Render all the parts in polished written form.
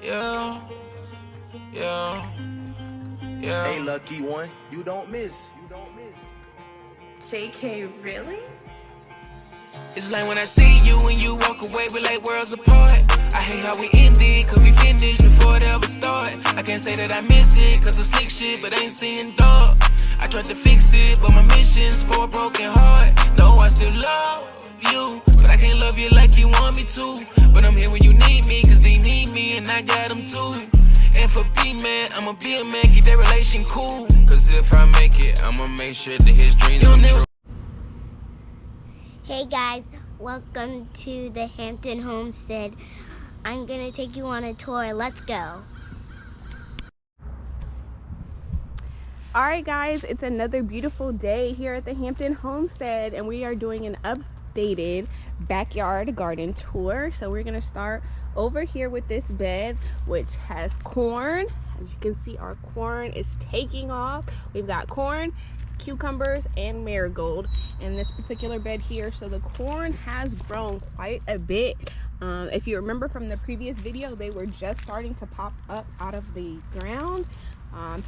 Yeah, yeah, yeah. Hey, lucky one, you don't miss. JK, really? It's like when I see you and you walk away, we like worlds apart. I hate how we ended, cause we finished before it ever started. I can't say that I miss it, cause the slick shit, but I ain't seeing dark. I tried to fix it, but my mission's for a broken heart. No, I still love you, but I can't love you like you want me to. But I'm here when you need me, cause they need me, and I got them too. And for B-man, I'ma be a man, keep that relation cool. Cause if I make it, I'ma make sure that his dreams come true. Hey guys, welcome to the Hampton Homestead. I'm gonna take you on a tour. Let's go. Alright guys, it's another beautiful day here at the Hampton Homestead, and we are doing an updated backyard garden tour. So we're gonna start over here with this bed, which has corn. As you can see, our corn is taking off. We've got corn, cucumbers, and marigold in this particular bed here. So the corn has grown quite a bit. If you remember from the previous video, they were just starting to pop up out of the ground.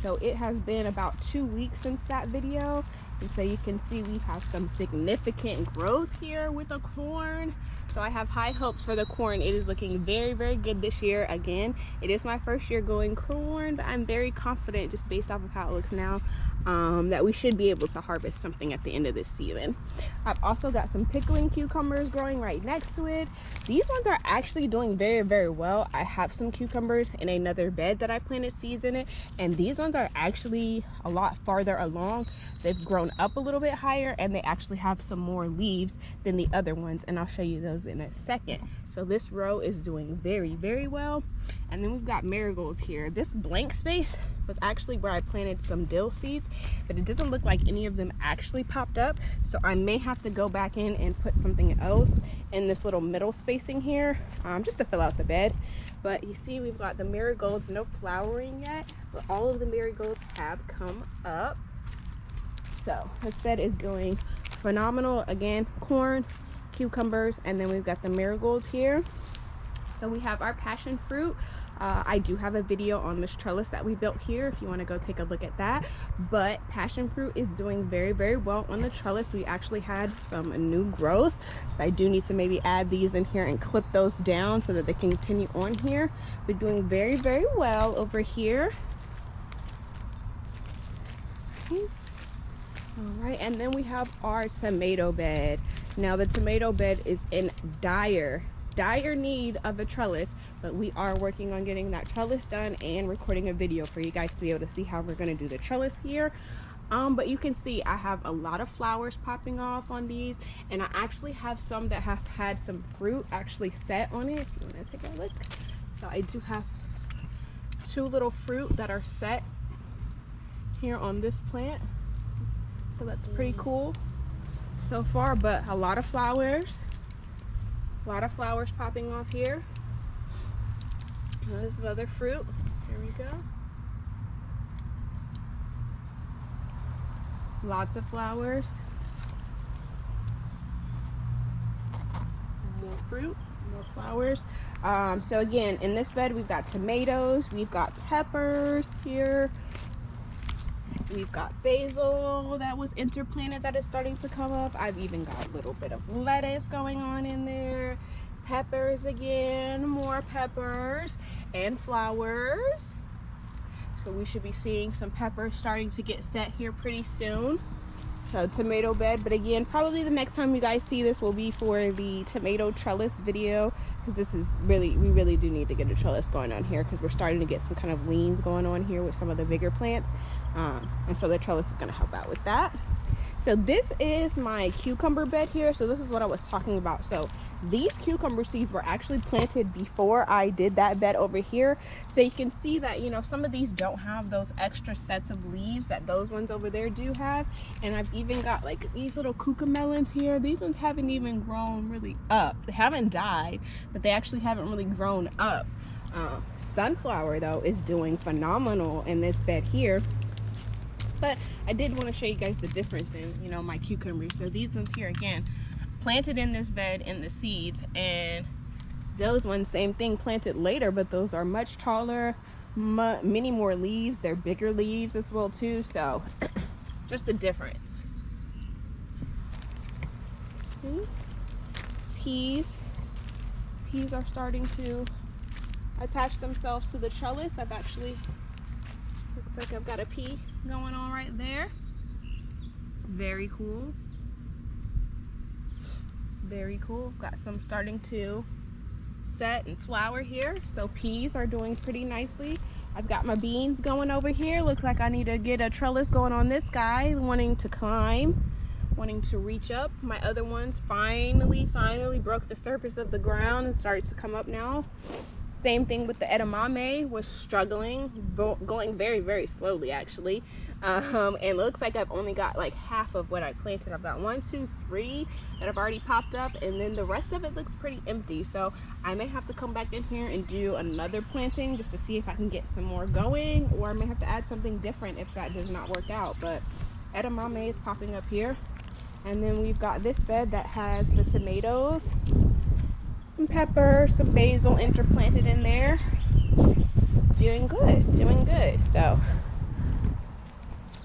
So it has been about 2 weeks since that video, and so you can see we have some significant growth here with the corn. So I have high hopes for the corn. It is looking very, very good this year. Again, it is my first year going corn, but I'm very confident just based off of how it looks now that we should be able to harvest something at the end of this season. I've also got some pickling cucumbers growing right next to it. These ones are actually doing very, very well. I have some cucumbers in another bed that I planted seeds in it, and these ones are actually a lot farther along. They've grown up a little bit higher, and they actually have some more leaves than the other ones, and I'll show you those in a second. So this row is doing very, very well. And then we've got marigolds here. This blank space was actually where I planted some dill seeds, but it doesn't look like any of them actually popped up. So I may have to go back in and put something else in this little middle spacing here, just to fill out the bed. But you see, we've got the marigolds, no flowering yet, but all of the marigolds have come up. So this bed is going phenomenal. Again, corn, cucumbers, and then we've got the marigolds here. So we have our passion fruit. I do have a video on this trellis that we built here if you want to go take a look at that. But passion fruit is doing very, very well on the trellis. We actually had some new growth, so I do need to maybe add these in here and clip those down so that they can continue on here. We're doing very, very well over here. All right, and then we have our tomato bed. Now the tomato bed is in dire need of a trellis, but we are working on getting that trellis done and recording a video for you guys to be able to see how we're going to do the trellis here. But you can see I have a lot of flowers popping off on these, and I actually have some that have had some fruit actually set on it if you want to take a look. So I do have 2 little fruit that are set here on this plant, so that's pretty cool so far. But a lot of flowers popping off here. There's another fruit. There we go. Lots of flowers. More fruit, more flowers. So again, in this bed we've got tomatoes, we've got peppers here, we've got basil that was interplanted that is starting to come up. I've even got a little bit of lettuce going on in there. Peppers again, more peppers, and flowers. So we should be seeing some peppers starting to get set here pretty soon. So tomato bed, but again, probably the next time you guys see this will be for the tomato trellis video, because this is really, we really do need to get a trellis going on here because we're starting to get some kind of leans going on here with some of the bigger plants. And so the trellis is going to help out with that. So this is my cucumber bed here. So this is what I was talking about. So these cucumber seeds were actually planted before I did that bed over here. So you can see that, you know, some of these don't have those extra sets of leaves that those ones over there do have. And I've even got like these little cucamelons here. These ones haven't even grown really up. They haven't died, but they actually haven't really grown up. Sunflower though is doing phenomenal in this bed here. But I did want to show you guys the difference in, you know, my cucumbers. So these ones here, again, planted in this bed in the seeds, and Those ones, same thing, planted later, but those are much taller, many more leaves. They're bigger leaves as well too, so just the difference. Peas are starting to attach themselves to the trellis. I've actually, looks like I've got a pea going on right there. Very cool. Very cool. Got some starting to set and flower here, so peas are doing pretty nicely. I've got my beans going over here. Looks like I need to get a trellis going on this guy, wanting to climb, wanting to reach up. My other ones finally broke the surface of the ground and started to come up now. Same thing with the edamame, was struggling, going very slowly actually. And it looks like I've only got like half of what I planted. I've got 1, 2, 3 that have already popped up, and then the rest of it looks pretty empty. So I may have to come back in here and do another planting just to see if I can get some more going, or I may have to add something different if that does not work out. But edamame is popping up here. And then we've got this bed that has the tomatoes, some pepper, some basil interplanted in there. Doing good. So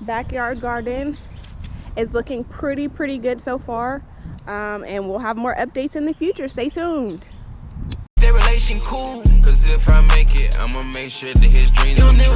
backyard garden is looking pretty good so far, and we'll have more updates in the future. Stay tuned. Their relation cool, cause if I make it, I'ma make sure that his dreams come true.